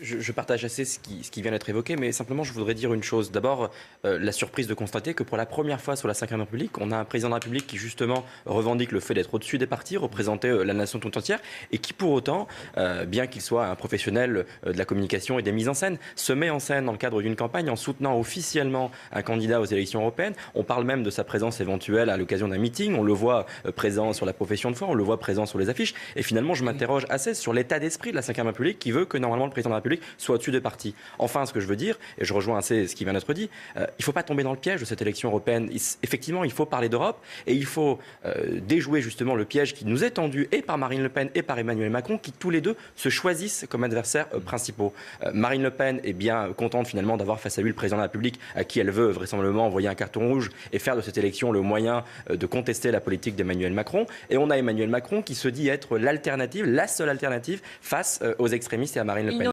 Je partage assez ce qui vient d'être évoqué, mais simplement je voudrais dire une chose. D'abord, la surprise de constater que pour la première fois sur la Ve République, on a un président de la République qui justement revendique le fait d'être au-dessus des partis, représenter la nation tout entière, et qui pour autant, bien qu'il soit un professionnel de la communication et des mises en scène, se met en scène dans le cadre d'une campagne en soutenant officiellement un candidat aux élections européennes. On parle même de sa présence éventuelle à l'occasion d'un meeting, on le voit présent sur la profession de foi, on le voit présent sur les affiches, et finalement je m'interroge assez sur l'état d'esprit de la Ve République qui veut que normalement le président de la République soit au-dessus des partis. Enfin, ce que je veux dire, et je rejoins assez ce qui vient d'être dit, il ne faut pas tomber dans le piège de cette élection européenne. Effectivement, il faut parler d'Europe et il faut déjouer justement le piège qui nous est tendu et par Marine Le Pen et par Emmanuel Macron, qui tous les deux se choisissent comme adversaires principaux. Marine Le Pen est bien contente finalement d'avoir face à lui le président de la République à qui elle veut vraisemblablement envoyer un carton rouge et faire de cette élection le moyen de contester la politique d'Emmanuel Macron. Et on a Emmanuel Macron qui se dit être l'alternative, la seule alternative face aux extrémistes et à Marine Le Pen.